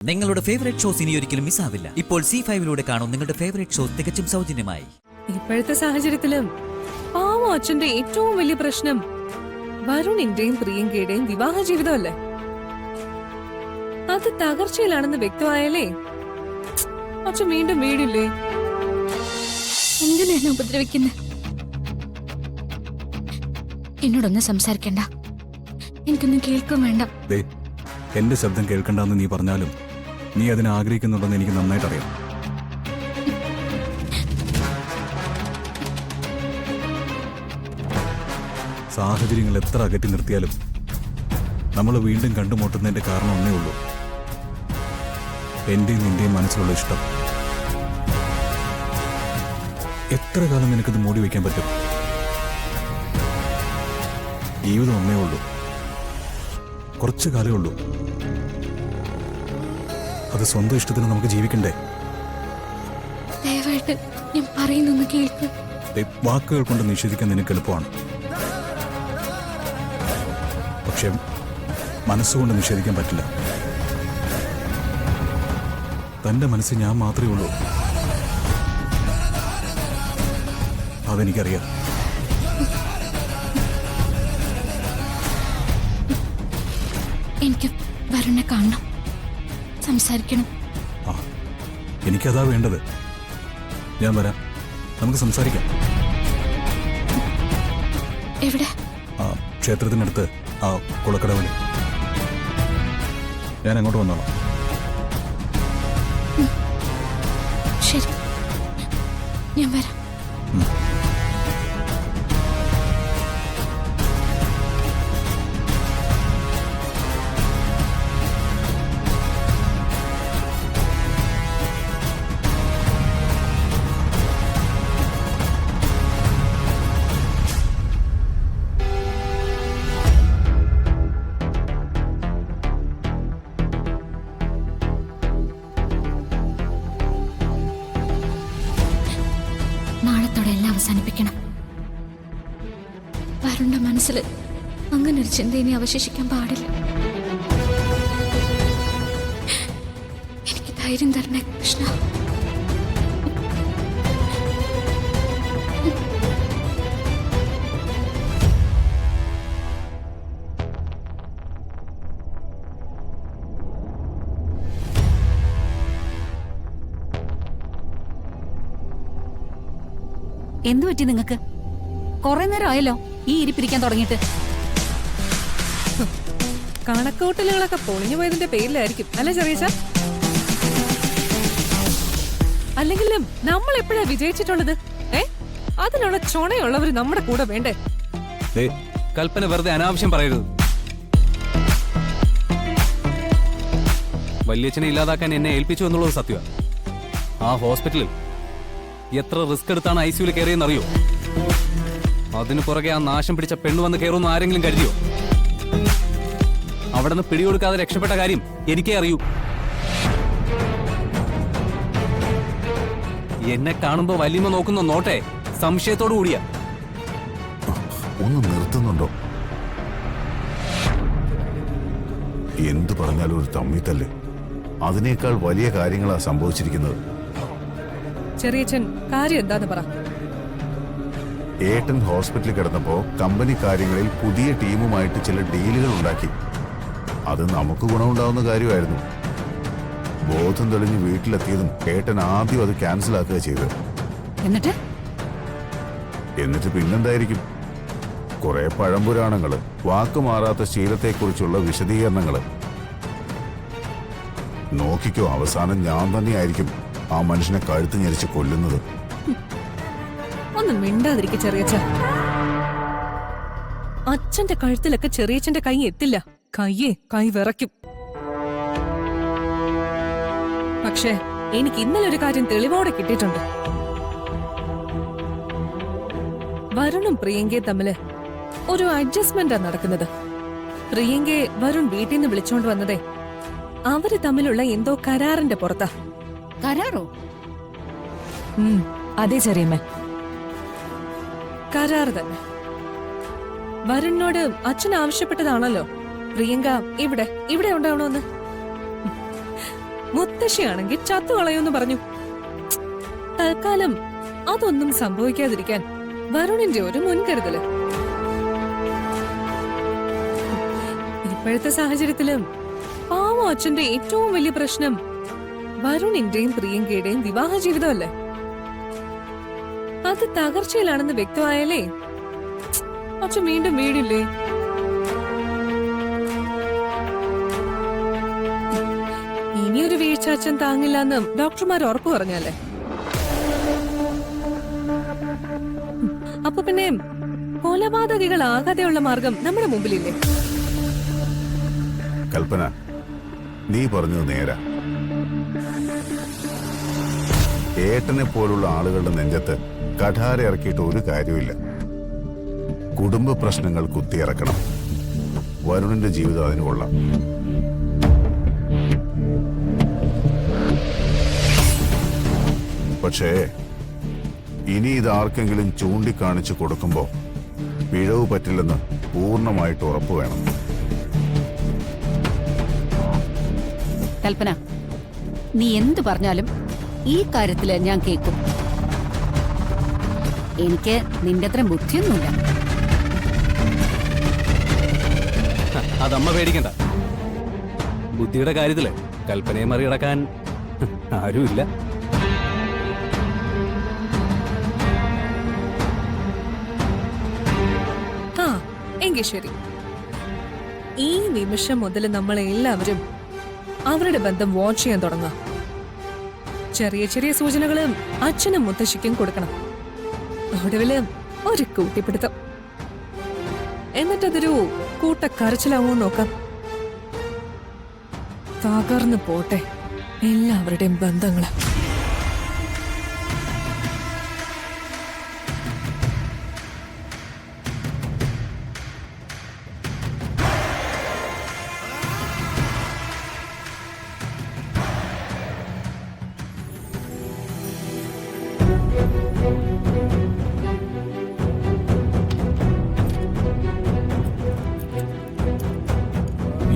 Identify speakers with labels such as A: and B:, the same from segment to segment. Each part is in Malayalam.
A: നിങ്ങളുടെ ഫേവറേറ്റ് ഷോസ് ഇനി ഒരിക്കലും മിസ്സാവില്ല. ഇപ്പോൾ C5 കാണും നിങ്ങളുടെ ഫേവറേറ്റ് ഷോസ് തികച്ചും സൗജന്യമായി.
B: ഇപ്പോഴത്തെ സാഹചര്യത്തിലും പാവം അച്ഛന്റെ ഏറ്റവും വലിയ പ്രശ്നം വരുണിന്റെയും പ്രിയങ്കയുടെയും വിവാഹ ജീവിതമല്ലേ. അത് തകർച്ചയിലാണെന്ന് വ്യക്തമായാലേ അച്ഛൻ വീണ്ടും വീടില്ലേ.
C: എന്തിനാ എന്നെ ഉപദ്രവിക്കുന്നത്? എന്നോടൊന്നും സംസാരിക്കണ്ട, എനിക്കൊന്നും കേൾക്കും വേണ്ട.
D: എന്റെ ശബ്ദം കേൾക്കണ്ടെന്ന് നീ പറഞ്ഞാലും നീ അതിനെ ആഗ്രഹിക്കുന്നുണ്ടെന്ന് എനിക്ക് നന്നായിട്ട് അറിയാം. സാഹചര്യങ്ങൾ എത്ര അകറ്റി നിർത്തിയാലും നമ്മൾ വീണ്ടും കണ്ടുമുട്ടുന്നതിന്റെ കാരണം ഒന്നേ ഉള്ളൂ, എന്റെയും നിന്റെയും മനസ്സിലുള്ള ഇഷ്ടം. എത്ര കാലം നിനക്കത് മൂടി വയ്ക്കാൻ പറ്റും? ജീവിതം ഒന്നേ ഉള്ളൂ, കുറച്ചു കാലമേ ഉള്ളൂ. അത് സ്വന്തം ഇഷ്ടത്തിന് നമുക്ക് ജീവിക്കണ്ടേ?
C: ദയവായിട്ട് ഞാൻ പറയുന്നൊന്ന് കേൾക്ക്.
D: വാക്കുകൾ കൊണ്ട് നിഷേധിക്കാൻ നിനക്ക് എളുപ്പമാണ്, പക്ഷെ മനസ്സുകൊണ്ട് നിഷേധിക്കാൻ പറ്റില്ല. തന്റെ മനസ്സിൽ ഞാൻ മാത്രമേ ഉള്ളൂ, അതെനിക്കറിയാം.
C: എനിക്ക് വരുണെ കാണണം, സംസാരിക്കണം.
D: ആ, എനിക്കതാ വേണ്ടത്. ഞാൻ വരാം, നമുക്ക് സംസാരിക്കാം.
C: എവിടെ?
D: ആ ക്ഷേത്രത്തിനടുത്ത്, ആ കുളക്കടവിൽ. ഞാൻ അങ്ങോട്ട് വന്നോളാം.
C: ശരി, ഞാൻ വരാം. നാളത്തോടെ എല്ലാം അവസാനിപ്പിക്കണം. വരുണ്ട മനസ്സിൽ അങ്ങനെ ഒരു ചിന്ത ഇനി അവശേഷിക്കാൻ പാടില്ല. എനിക്ക് ധൈര്യം തരണേ കൃഷ്ണ.
E: എന്തു പറ്റി നിങ്ങൾക്ക്? കുറെ നേരം ആയല്ലോ ഈ ഇരിപ്പിരിക്കാൻ തുടങ്ങിയിട്ട്.
B: കണക്കൂട്ടലുകളൊക്കെ പൊളിഞ്ഞു പോയതിന്റെ പേരിലായിരിക്കും അല്ലെ ചെറിയച്ച? അല്ലെങ്കിലും നമ്മൾ എപ്പോഴാ വിജയിച്ചിട്ടുള്ളത്? അതിനുള്ള ചുണയുള്ളവര് നമ്മുടെ കൂടെ വേണ്ടേ?
F: കൽപ്പന വെറുതെ അനാവശ്യം പറയരുത്. വല്യച്ഛനെ ഇല്ലാതാക്കാൻ എന്നെ ഏൽപ്പിച്ചു എന്നുള്ളത് സത്യമാണ്. ആ ഹോസ്പിറ്റലിൽ എത്ര റിസ്ക് എടുത്താണ് ICUവിൽ കയറിയെന്നറിയോ? അതിനു പുറകെ ആ നാശം പിടിച്ച പെണ്ണ് വന്ന് കയറുമെന്ന് ആരെങ്കിലും കരുതിയോ? അവിടെ നിന്ന് പിടികൊടുക്കാതെ രക്ഷപ്പെട്ട കാര്യം എനിക്കേ അറിയൂ. എന്നെ കാണുമ്പോ വല്യമ്മ നോക്കുന്ന നോട്ടെ സംശയത്തോടു കൂടിയാ.
G: ഒന്ന് നിർത്തുന്നുണ്ടോ? എന്തു പറഞ്ഞാലും ഒരു തമ്മിത്തല്ല്. അതിനേക്കാൾ വലിയ കാര്യങ്ങളാ സംഭവിച്ചിരിക്കുന്നത്.
B: ചെറിയച്ഛൻ കാര്യം എന്താന്ന് പറ.
G: ഏട്ടൻ ഹോസ്പിറ്റലിൽ കിടന്നപ്പോ കമ്പനി കാര്യങ്ങളിൽ പുതിയ ടീമുമായിട്ട് ചില ഡീലുകൾ ഉണ്ടാക്കി. അത് നമുക്ക് ഗുണമുണ്ടാവുന്ന കാര്യമായിരുന്നു. ബോധം തെളിഞ്ഞ് വീട്ടിലെത്തിയതും ഏട്ടൻ ആദ്യം അത് ക്യാൻസൽ ആക്കുക ചെയ്തത്. എന്നിട്ട് പിന്നെന്തായിരിക്കും? കുറെ പഴംപുരാണങ്ങള്, വാക്കുമാറാത്ത ശീലത്തെക്കുറിച്ചുള്ള വിശദീകരണങ്ങള്. നോക്കിക്കോ, അവസാനം ഞാൻ തന്നെയായിരിക്കും ആ മനുഷ്യനെ കഴുത്ത് ഞെരിച്ച് കൊല്ലുന്നത്.
B: ഒന്നും മിണ്ടാതിരിക്ക ചെറിയച്ഛ. അച്ഛന്റെ കഴുത്തിലൊക്കെ ചെറിയച്ഛന്റെ കൈ എത്തില്ല. കൈ വിറയ്ക്കും. പക്ഷേ എനിക്ക് ഇന്നലെ ഒരു കാര്യം തെളിവോടെ കിട്ടിയിട്ടുണ്ട്. വരുണും പ്രിയങ്കയും തമ്മില് ഒരു അഡ്ജസ്റ്റ്മെന്റാ നടക്കുന്നത്. പ്രിയങ്കയെ വരുൺ വീട്ടിൽ നിന്ന് വിളിച്ചോണ്ട് വന്നതേ അവര് തമ്മിലുള്ള എന്തോ കരാറിന്റെ പുറത്താ.
E: കരാറോ? അതെ ചെറിയമ്മ,
B: കരാറ് തന്നെ. വരുണിനോട് അച്ഛൻ ആവശ്യപ്പെട്ടതാണല്ലോ പ്രിയങ്ക ഇവിടെ ഉണ്ടാവണമെന്ന്. മുത്തശ്ശിയാണെങ്കിൽ ചത്തുകളയുമെന്ന് പറഞ്ഞു. തൽക്കാലം അതൊന്നും സംഭവിക്കാതിരിക്കാൻ വരുണിന്റെ ഒരു മുൻകരുതല്. ഇപ്പോഴത്തെ സാഹചര്യത്തിലും പാവം അച്ഛന്റെ ഏറ്റവും വലിയ പ്രശ്നം വരുണിന്റെയും പ്രിയങ്കയുടെയും വിവാഹ ജീവിതമല്ലേ. അത് തകർച്ചയിലാണെന്ന് വ്യക്തമായാലേ അച്ഛൻ വീണ്ടും വീടില്ലേ. ഇനിയൊരു വീഴ്ച അച്ഛൻ താങ്ങില്ലെന്ന് ഡോക്ടർമാർ ഉറപ്പു പറഞ്ഞല്ലേ. അപ്പൊ പിന്നെ കൊലപാതകികളാകാതെയുള്ള മാർഗം നമ്മുടെ മുമ്പിലില്ലേ?
G: കൽപ്പന, നീ പറഞ്ഞത് നേരാ. ഏട്ടനെ പോലുള്ള ആളുകളുടെ നെഞ്ചത്ത് കഠാര ഇറക്കിയിട്ട് ഒരു കാര്യമില്ല. കുടുംബ പ്രശ്നങ്ങൾ കുത്തിയിറക്കണം. വരുണിന്റെ ജീവിതം അതിന് കൊള്ളാം. പക്ഷേ ഇനി ഇതാർക്കെങ്കിലും ചൂണ്ടിക്കാണിച്ചു കൊടുക്കുമ്പോ പിഴവ് പറ്റില്ലെന്ന് പൂർണ്ണമായിട്ട് ഉറപ്പു വേണം.
E: കൽപ്പന, നീ എന്തു പറഞ്ഞാലും ഈ കാര്യത്തില് ഞാൻ കേൾക്കും. എനിക്ക് നിന്റെ അത്ര ബുദ്ധിയൊന്നുമില്ല.
F: അതമ്മ പേടിക്കണ്ട. ബുദ്ധിയുടെ കാര്യത്തില് കൽപ്പനയെ മറികടക്കാൻ ആരുമില്ല.
B: ആ എങ്കിൽ ശരി, ഈ നിമിഷം മുതൽ നമ്മളെ എല്ലാവരും അവരുടെ ബന്ധം വാച്ച് ചെയ്യാൻ തുടങ്ങാം. ചെറിയ ചെറിയ സൂചനകളും അച്ഛനും മുത്തശ്ശിക്കും കൊടുക്കണം. ഒടുവില് ഒരു കൂട്ടിപ്പിടുത്തം, എന്നിട്ടതൊരു കൂട്ടക്കരച്ചിലാവോ നോക്കാം. തകർന്നു പോട്ടെ എല്ലാവരുടെയും ബന്ധങ്ങള്.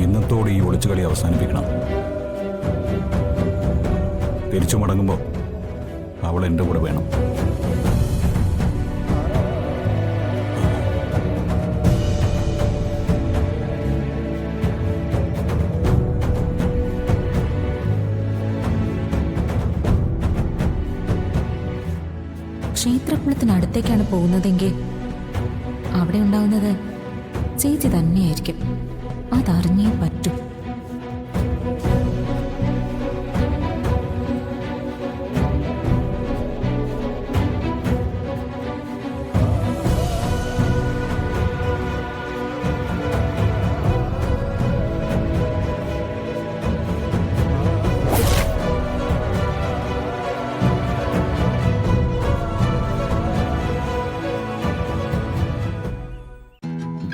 D: ഇന്നത്തോടെ ഈ ഒളിച്ചുകളി അവസാനിപ്പിക്കണം. തിരിച്ചു മടങ്ങുമ്പോൾ അവൾ എൻ്റെ കൂടെ വേണം.
C: ക്ഷേത്രക്കുളത്തിനടുത്തേക്കാണ് പോകുന്നതെങ്കിൽ അവിടെ ഉണ്ടാവുന്നത് ചേച്ചി തന്നെയായിരിക്കും. അതറിഞ്ഞേ പറ്റൂ.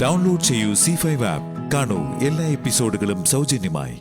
H: ഡൗൺലോഡ് ചെയ്യൂ C5 ആപ്പ്. കാണൂ എല്ലാ എപ്പിസോഡുകളും സൗജന്യമായി.